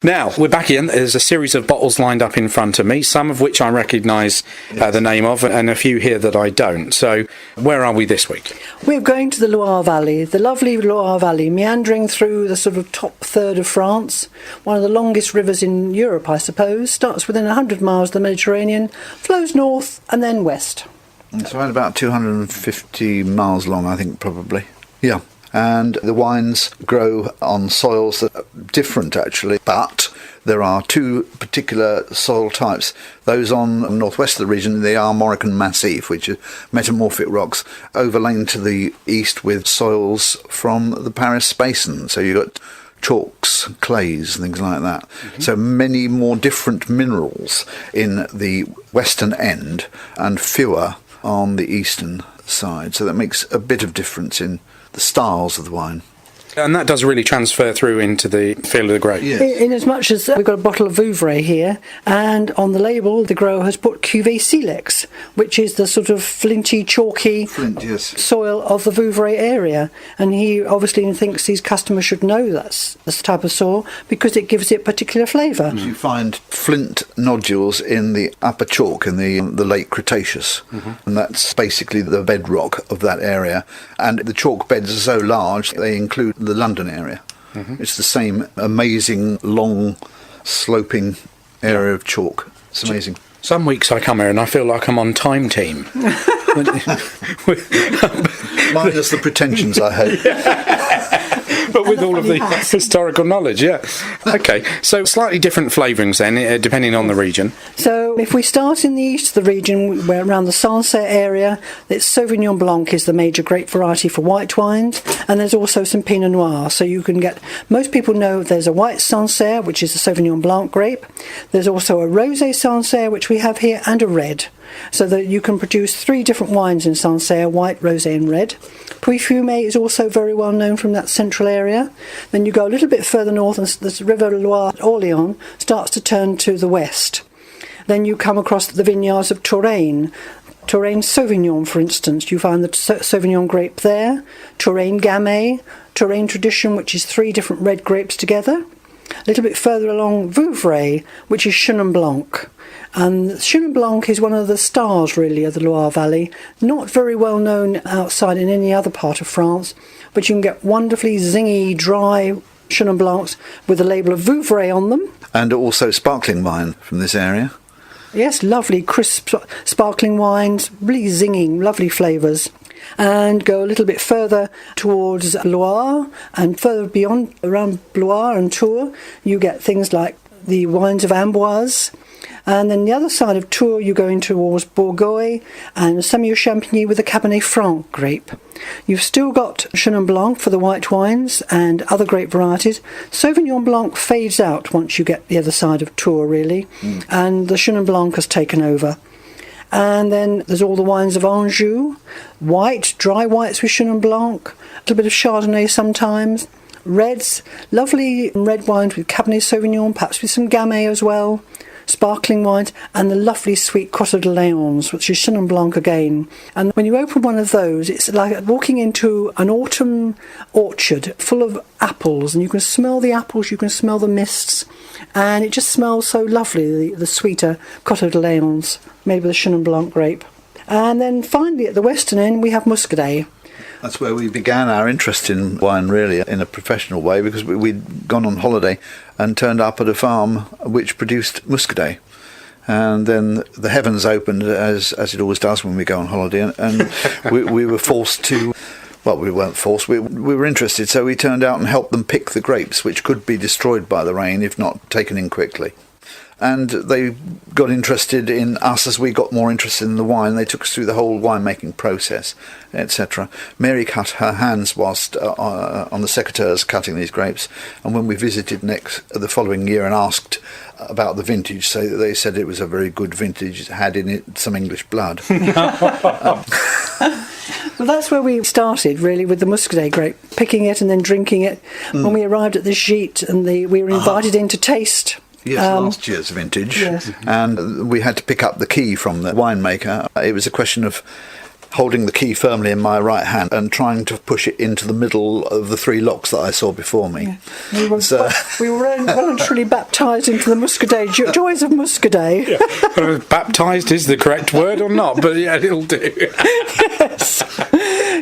Now, we're back in. There's a series of bottles lined up in front of me, some of which I recognise the name of, and a few here that I don't. So, where are we this week? We're going to the Loire Valley, the lovely Loire Valley, meandering through the sort of top third of France, one of the longest rivers in Europe, I suppose, starts within 100 miles of the Mediterranean, flows north and then west. It's around about 250 miles long, I think, probably. Yeah. And the wines grow on soils that are different, actually, but there are two particular soil types. Those on the northwest of the region, the Armorican Massif, which are metamorphic rocks, overlain to the east with soils from the Paris Basin. So you've got chalks, clays, things like that. Mm-hmm. So many more different minerals in the western end and fewer on the eastern side. So that makes a bit of difference in the styles of the wine. And that does really transfer through into the feel of the grape. Yes. In as much as we've got a bottle of Vouvray here, and on the label the grower has put Cuvée Silex, which is the sort of flinty, chalky soil of the Vouvray area. And he obviously thinks these customers should know that's this type of soil because it gives it particular flavour. You find flint nodules in the upper chalk in the late Cretaceous, and that's basically the bedrock of that area. And the chalk beds are so large, they include the London area. It's the same amazing long sloping area of chalk. It's amazing. Some weeks I come here and I feel like I'm on Time Team. Minus the pretensions I had. But with all of the historical knowledge, yeah. Okay, so slightly different flavourings then, depending on the region. So if we start in the east of the region, we're around the Sancerre area, it's Sauvignon Blanc is the major grape variety for white wines, and there's also some Pinot Noir. So you can get, most people know there's a white Sancerre, which is a Sauvignon Blanc grape. There's also a Rosé Sancerre, which we have here, and a red. So that you can produce three different wines in Sancerre, white, rosé and red. Puy-Fumé is also very well known from that central area. Then you go a little bit further north and the River Loire, Orléans, starts to turn to the west. Then you come across the vineyards of Touraine. Touraine Sauvignon, for instance, you find the Sauvignon grape there. Touraine Gamay, Touraine Tradition, which is three different red grapes together. A little bit further along, Vouvray, which is Chenin Blanc. And Chenin Blanc is one of the stars, really, of the Loire Valley. Not very well known outside in any other part of France, but you can get wonderfully zingy, dry Chenin Blancs with the label of Vouvray on them. And also sparkling wine from this area. Yes, lovely, crisp, sparkling wines, really zinging, lovely flavours. And go a little bit further towards Loire and further beyond, around Blois and Tours, you get things like the wines of Amboise. And then the other side of Tours, you go in towards Bourgogne and Semillon-Champigny with the Cabernet Franc grape. You've still got Chenin Blanc for the white wines and other grape varieties. Sauvignon Blanc fades out once you get the other side of Tours, really, and the Chenin Blanc has taken over. And then there's all the wines of Anjou, white, dry whites with Chenin Blanc, a little bit of Chardonnay sometimes, reds, lovely red wines with Cabernet Sauvignon, perhaps with some Gamay as well, sparkling wines, and the lovely sweet Coteaux de Léons, which is Chenin Blanc again. And when you open one of those, it's like walking into an autumn orchard full of apples, and you can smell the apples, you can smell the mists, and it just smells so lovely, the sweeter Coteaux de Léons, made with a Chenin Blanc grape. And then finally at the western end we have Muscadet. That's where we began our interest in wine, really, in a professional way, because we'd gone on holiday and turned up at a farm which produced Muscadet. And then the heavens opened, as it always does when we go on holiday, and we were forced to... Well, we weren't forced, we were interested, so we turned out and helped them pick the grapes, which could be destroyed by the rain if not taken in quickly. And they got interested in us as we got more interested in the wine. They took us through the whole winemaking process, etc. Mary cut her hands whilst on the secateurs cutting these grapes. And when we visited the following year and asked about the vintage, so they said it was a very good vintage. It had in it some English blood. Well, that's where we started, really, with the Muscadet grape, picking it and then drinking it. When we arrived at the Gite and we were invited in to taste... Yes, last year's vintage. Yes. And we had to pick up the key from the winemaker. It was a question of holding the key firmly in my right hand and trying to push it into the middle of the 3 locks that I saw before me. We were, we were voluntarily baptised into the Muscadet, joys of Muscadet. Yeah. Baptised is the correct word or not, but yeah, it'll do.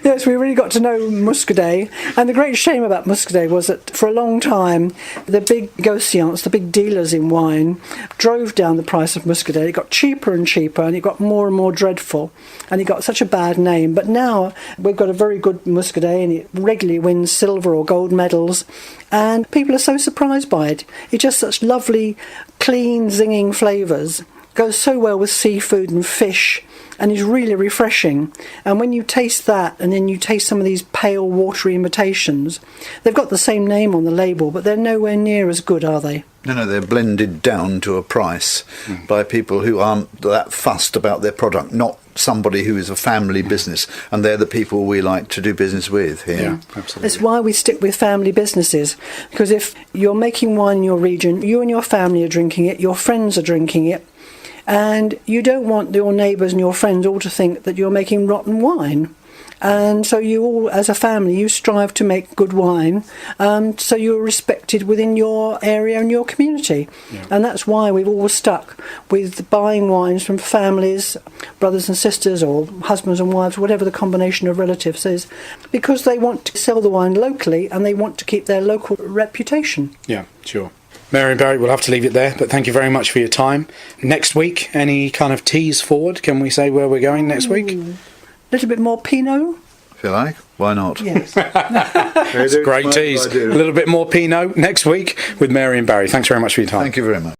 Yes, we really got to know Muscadet. And the great shame about Muscadet was that for a long time, the big negociants, the big dealers in wine, drove down the price of Muscadet. It got cheaper and cheaper, and it got more and more dreadful. And it got such a bad name. But now we've got a very good Muscadet, and it regularly wins silver or gold medals. And people are so surprised by it. It's just such lovely, clean, zinging flavours. Goes so well with seafood and fish, and is really refreshing. And when you taste that, and then you taste some of these pale, watery imitations, they've got the same name on the label, but they're nowhere near as good, are they? No, they're blended down to a price by people who aren't that fussed about their product, not somebody who is a family business, and they're the people we like to do business with here. Yeah, absolutely. That's why we stick with family businesses, because if you're making wine in your region, you and your family are drinking it, your friends are drinking it, and you don't want your neighbours and your friends all to think that you're making rotten wine. And so you all, as a family, you strive to make good wine, so you're respected within your area and your community. Yeah. And that's why we've always stuck with buying wines from families, brothers and sisters, or husbands and wives, whatever the combination of relatives is, because they want to sell the wine locally and they want to keep their local reputation. Yeah, sure. Mary and Barry, we'll have to leave it there, but thank you very much for your time. Next week, any kind of tease forward? Can we say where we're going next week? A little bit more Pinot? If you like, why not? Yes. It's a great tease. A little bit more Pinot next week with Mary and Barry. Thanks very much for your time. Thank you very much.